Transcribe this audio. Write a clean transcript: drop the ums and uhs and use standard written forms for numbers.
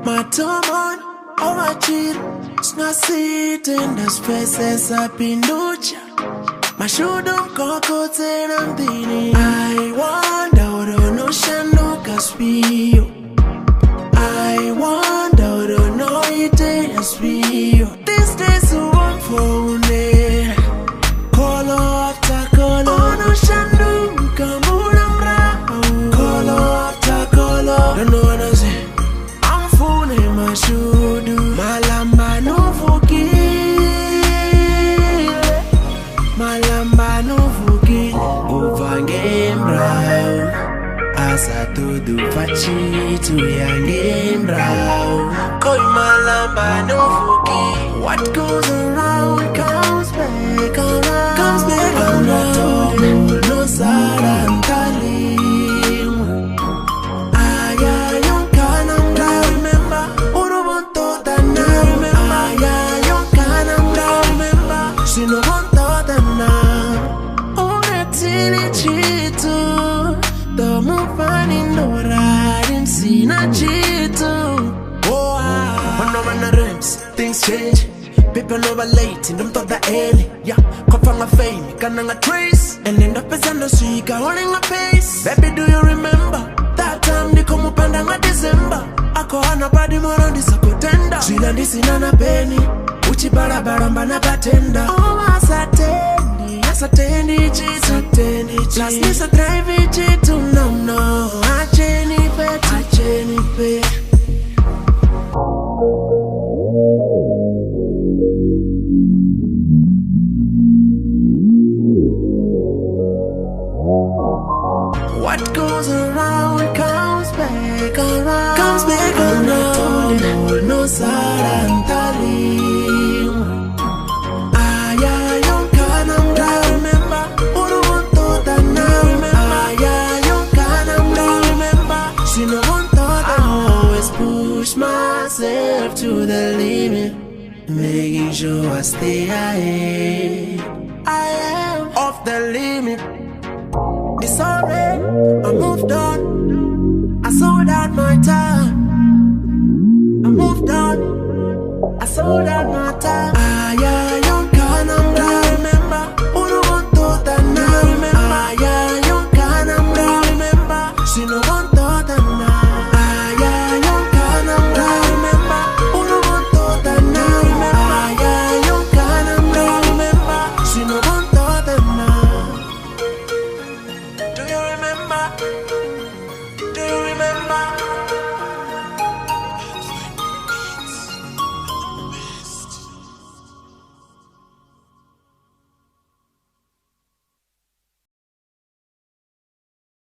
Matomon, ovachir, snasiten das peces a pinducha. Mashudum koko tenantini. I wonder no shanu caspio. I wonder no ite aspio. This days who want for ne. Kolo after kolo. No shanu kamuram rao. Kolo after kolo. Don't know what I say. I'm fooling my shudu. Malamba no forgive. Malamba no forgive. Uvangembra. Asa tudo fachitu yangembra. Koi malamba no forgive. What goes around comes back around. Comes back around. No sarantali. No one thought that now. Oh, that's it, cheato. The move finding no riding, see na cheato. Oh, when the rims, things change. People never late, and them thought that early. Yeah, come from a fame, can't a trace. And end up as on the street, holding a pace. Baby, do you remember that time they come up and down December? I call on a body more on this a contender. She land this in a penny. Uchi barabara mbana batenda. Oh, asatendi chitu. Last night I drive chitu. No, acheni pe. What goes around comes back around. Comes back around. No sarantali. Myself to the limit, making sure I stay ahead. I am off the limit. It's alright, I moved on. I sold out my time. I moved on. I sold out my